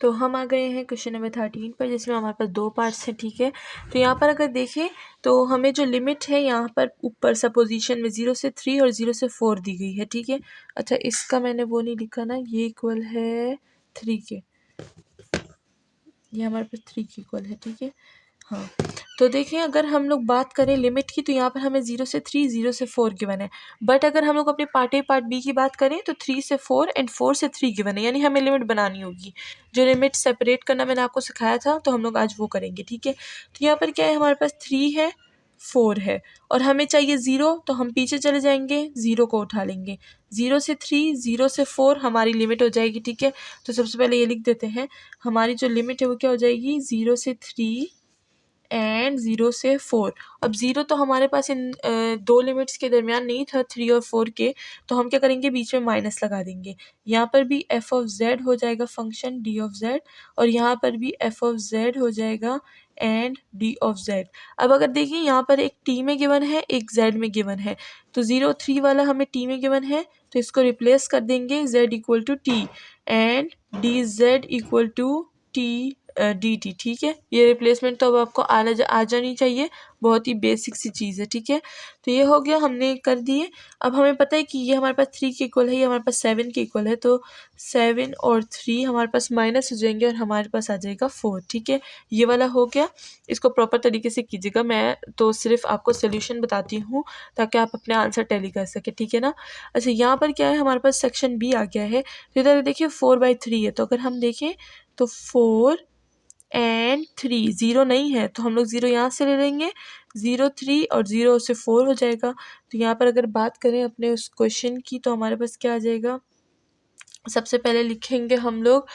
तो हम आ गए हैं क्वेश्चन नंबर 13 पर, जिसमें हमारे पास दो पार्ट्स हैं, ठीक है। तो यहाँ पर अगर देखें तो हमें जो लिमिट है यहाँ पर ऊपर सपोजिशन में 0 से 3 और 0 से 4 दी गई है, ठीक है। अच्छा, इसका मैंने वो नहीं लिखा ना, ये इक्वल है 3 के, ये हमारे पास 3 के इक्वल है, ठीक है। हाँ, तो देखें अगर हम लोग बात करें लिमिट की, तो यहाँ पर हमें 0 से 3 0 से 4 गिवन है। बट अगर हम लोग अपने पार्ट ए पार्ट बी की बात करें तो 3 से 4 एंड 4 से 3 गिवन है, यानी हमें लिमिट बनानी होगी। जो लिमिट सेपरेट करना मैंने आपको सिखाया था, तो हम लोग आज वो करेंगे, ठीक है। तो यहाँ पर क्या है, हमारे पास 3 है, 4 है और हमें चाहिए 0, तो हम पीछे चले जाएंगे, 0 को उठा लेंगे। 0 से 3 0 से 4 हमारी लिमिट हो जाएगी, ठीक है। तो सबसे पहले ये लिख देते हैं, हमारी जो लिमिट है वो क्या हो जाएगी, 0 से 3 एंड 0 से 4। अब 0 तो हमारे पास इन दो लिमिट्स के दरमियान नहीं था, 3 और 4 के, तो हम क्या करेंगे, बीच में माइनस लगा देंगे। यहाँ पर भी f ऑफ z हो जाएगा फंक्शन d ऑफ z, और यहाँ पर भी f ऑफ z हो जाएगा एंड d ऑफ z। अब अगर देखिए यहाँ पर एक t में गिवन है, एक z में गिवन है, तो 0 3 वाला हमें t में गिवन है, तो इसको रिप्लेस कर देंगे z equal to t and dz equal to t dt, ठीक है। ये रिप्लेसमेंट तो अब आपको आ जानी चाहिए, बहुत ही बेसिक सी चीज़ है, ठीक है। तो ये हो गया, हमने कर दिए। अब हमें पता है कि ये हमारे पास 3 के इक्वल है, ये हमारे पास 7 के इक्वल है, तो 7 और 3 हमारे पास माइनस हो जाएंगे और हमारे पास आ जाएगा 4, ठीक है। ये वाला हो गया, इसको प्रॉपर तरीके से कीजिएगा, मैं तो सिर्फ आपको सोल्यूशन बताती हूँ ताकि आप अपने आंसर टैली कर सके, ठीक है ना। अच्छा, यहाँ पर क्या है, हमारे पास सेक्शन बी आ गया है, तो इधर देखिए 4/3 है, तो अगर हम देखें तो 4 एंड 3, 0 नहीं है तो हम लोग 0 यहाँ से ले लेंगे, 0 3 और 0 से 4 हो जाएगा। तो यहाँ पर अगर बात करें अपने उस क्वेश्चन की, तो हमारे पास क्या आ जाएगा, सबसे पहले लिखेंगे हम लोग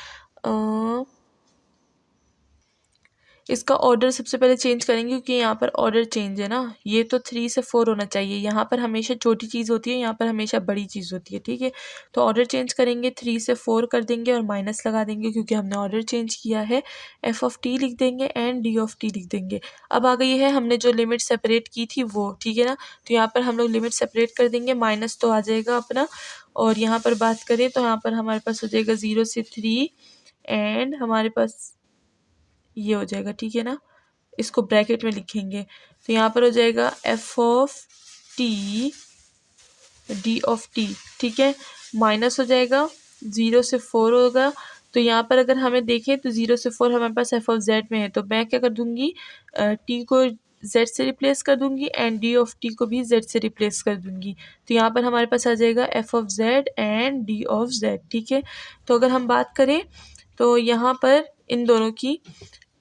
इसका ऑर्डर सबसे पहले चेंज करेंगे, क्योंकि यहाँ पर ऑर्डर चेंज है ना। ये तो 3 से 4 होना चाहिए, यहाँ पर हमेशा छोटी चीज़ होती है, यहाँ पर हमेशा बड़ी चीज़ होती है, ठीक है। तो ऑर्डर चेंज करेंगे, 3 से 4 कर देंगे और माइनस लगा देंगे, क्योंकि हमने ऑर्डर चेंज किया है। f ऑफ t लिख देंगे एंड d ऑफ t लिख देंगे। अब आ गई है हमने जो लिमिट सेपरेट की थी वो, ठीक है ना। तो यहाँ पर हम लोग लिमिट सेपरेट कर देंगे, माइनस तो आ जाएगा अपना, और यहाँ पर बात करें तो यहाँ पर हमारे पास हो जाएगा 0 से 3 एंड हमारे पास ये हो जाएगा, ठीक है ना। इसको ब्रैकेट में लिखेंगे, तो यहाँ पर हो जाएगा f of t d of t, ठीक है। माइनस हो जाएगा, 0 से 4 होगा, तो यहाँ पर अगर हमें देखें तो 0 से 4 हमारे पास f ऑफ z में है, तो मैं क्या कर दूंगी, t को z से रिप्लेस कर दूंगी एंड d ऑफ t को भी z से रिप्लेस कर दूंगी। तो यहाँ पर हमारे पास आ जाएगा f of z and d of z, ठीक है। तो अगर हम बात करें तो यहाँ पर इन दोनों की,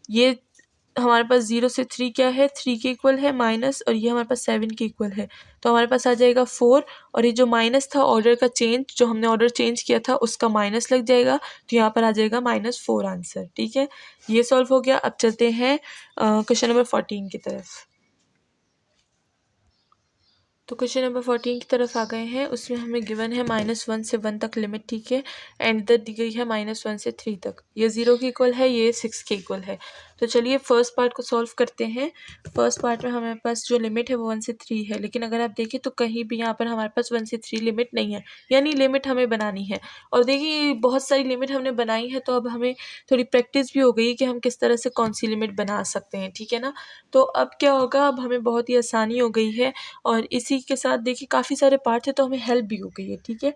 ये हमारे पास 0 से 3 क्या है, 3 के इक्वल है माइनस, और ये हमारे पास 7 के इक्वल है, तो हमारे पास आ जाएगा 4, और ये जो माइनस था ऑर्डर का चेंज, जो हमने ऑर्डर चेंज किया था उसका माइनस लग जाएगा, तो यहाँ पर आ जाएगा -4 आंसर, ठीक है। ये सॉल्व हो गया। अब चलते हैं क्वेश्चन नंबर 14 की तरफ। तो क्वेश्चन नंबर 14 की तरफ आ गए हैं, उसमें हमें गिवन है -1 से 1 तक लिमिट, ठीक है। एंड इधर दी गई है -1 से 3 तक, ये 0 के इक्वल है, ये 6 के इक्वल है। तो चलिए फर्स्ट पार्ट को सॉल्व करते हैं। फर्स्ट पार्ट में हमारे पास जो लिमिट है वो 1 से 3 है, लेकिन अगर आप देखें तो कहीं भी यहाँ पर हमारे पास 1 से 3 लिमिट नहीं है, यानी लिमिट हमें बनानी है। और देखिए बहुत सारी लिमिट हमने बनाई है, तो अब हमें थोड़ी प्रैक्टिस भी हो गई कि हम किस तरह से कौन सी लिमिट बना सकते हैं, ठीक है ना। तो अब क्या होगा, अब हमें बहुत ही आसानी हो गई है, और इसी के साथ देखिए काफ़ी सारे पार्ट है, तो हमें हेल्प भी हो गई है, ठीक है।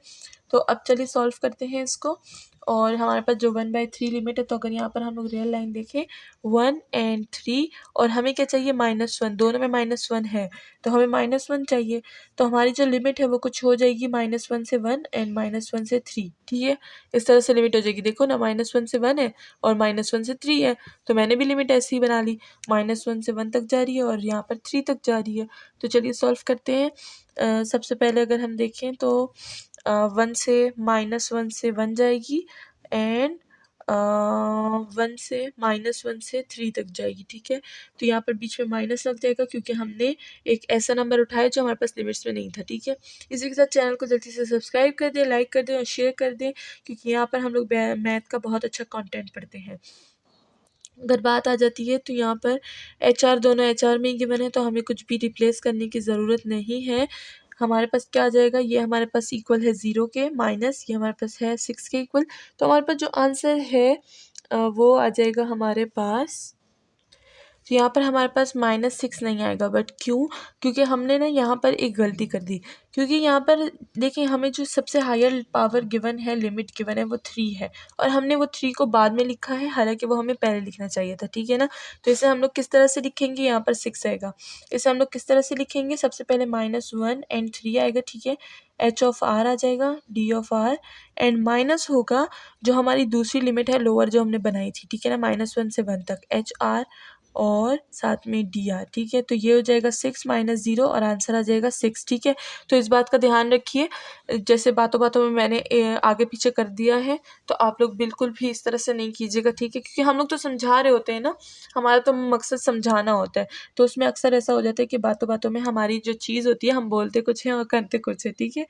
तो अब चलिए सॉल्व करते हैं इसको। और हमारे पास जो 1/3 लिमिट है, तो अगर यहाँ पर हम लोग रियल लाइन देखें 1 एंड 3, और हमें क्या चाहिए, -1, दोनों में -1 है, तो हमें -1 चाहिए। तो हमारी जो लिमिट है वो कुछ हो जाएगी -1 से 1 एंड -1 से 3, ठीक है। इस तरह से लिमिट हो जाएगी, देखो ना, -1 से 1 है और -1 से 3 है, तो मैंने भी लिमिट ऐसे ही बना ली, -1 से 1 तक जा रही है और यहाँ पर 3 तक जा रही है। तो चलिए सॉल्व करते हैं। सबसे पहले अगर हम देखें तो 1 से -1 से 1 जाएगी एंड 1 से -1 से 3 तक जाएगी, ठीक है। तो यहाँ पर बीच में माइनस लग जाएगा, क्योंकि हमने एक ऐसा नंबर उठाया जो हमारे पास लिमिट्स में नहीं था, ठीक है। इसी के साथ चैनल को जल्दी से सब्सक्राइब कर दें, लाइक कर दें और शेयर कर दें, क्योंकि यहाँ पर हम लोग मैथ का बहुत अच्छा कंटेंट पढ़ते हैं। अगर बात आ जाती है तो यहाँ पर HR दोनों HR में ही गिवन है, तो हमें कुछ भी रिप्लेस करने की ज़रूरत नहीं है। हमारे पास क्या आ जाएगा, ये हमारे पास इक्वल है 0 के, माइनस ये हमारे पास है 6 के इक्वल। तो हमारे पास जो आंसर है वो आ जाएगा हमारे पास, तो यहाँ पर हमारे पास -6 नहीं आएगा। बट क्यों? क्योंकि हमने ना यहाँ पर एक गलती कर दी, क्योंकि यहाँ पर देखिए हमें जो सबसे हायर पावर गिवन है, लिमिट गिवन है, वो 3 है और हमने वो 3 को बाद में लिखा है, हालांकि वो हमें पहले लिखना चाहिए था, ठीक है ना। तो इसे हम लोग किस तरह से लिखेंगे, यहाँ पर 6 आएगा, इसे हम लोग किस तरह से लिखेंगे, सबसे पहले -1 एंड 3 आएगा, ठीक है। h ऑफ r आ जाएगा, d of r and minus होगा जो हमारी दूसरी लिमिट है लोअर जो हमने बनाई थी, ठीक है ना, -1 से 1 तक एच आर और साथ में डी आर, ठीक है। तो ये हो जाएगा 6 - 0 और आंसर आ जाएगा 6, ठीक है। तो इस बात का ध्यान रखिए, जैसे बातों बातों में मैंने आगे पीछे कर दिया है, तो आप लोग बिल्कुल भी इस तरह से नहीं कीजिएगा, ठीक है, क्योंकि हम लोग तो समझा रहे होते हैं ना, हमारा तो मकसद समझाना होता है, तो उसमें अक्सर ऐसा हो जाता है कि बातों बातों में हमारी जो चीज़ होती है हम बोलते कुछ हैं और करते कुछ है, ठीक है।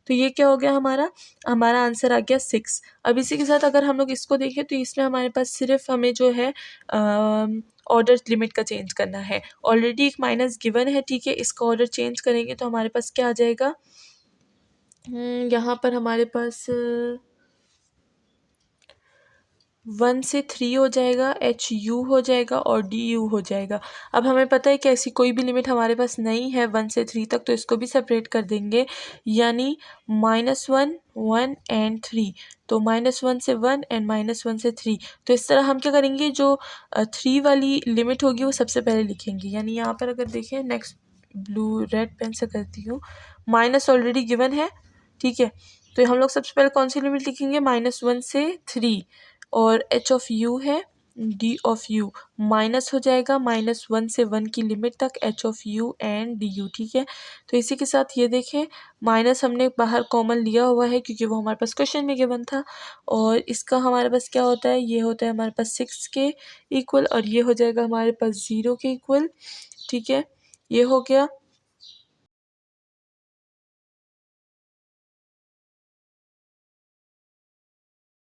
तो ये क्या हो गया, हमारा हमारा आंसर आ गया 6। अब इसी के साथ अगर हम लोग इसको देखें तो इसमें हमारे पास सिर्फ हमें जो है ऑर्डर लिमिट का चेंज करना है। ऑलरेडी एक माइनस गिवन है, ठीक है, इसका ऑर्डर चेंज करेंगे तो हमारे पास क्या आ जाएगा, यहाँ पर हमारे पास 1 से 3 हो जाएगा, एच यू हो जाएगा और डी यू हो जाएगा। अब हमें पता है कि ऐसी कोई भी लिमिट हमारे पास नहीं है 1 से 3 तक, तो इसको भी सेपरेट कर देंगे, यानी -1 1 एंड 3, तो -1 से 1 एंड -1 से 3। तो इस तरह हम क्या करेंगे, जो 3 वाली लिमिट होगी वो सबसे पहले लिखेंगे, यानी यहाँ पर अगर देखें, नेक्स्ट ब्लू रेड पेन से करती हूँ, माइनस ऑलरेडी गिवन है, ठीक है, तो हम लोग सबसे पहले कौन सी लिमिट लिखेंगे, -1 से 3 और h ऑफ u है, d ऑफ u माइनस हो जाएगा -1 से 1 की लिमिट तक h of u and du, ठीक है। तो इसी के साथ ये देखें, माइनस हमने बाहर कॉमन लिया हुआ है क्योंकि वो हमारे पास क्वेश्चन में गिवन था, और इसका हमारे पास क्या होता है, ये होता है हमारे पास 6 के इक्वल और ये हो जाएगा हमारे पास 0 के इक्वल, ठीक है, ये हो गया।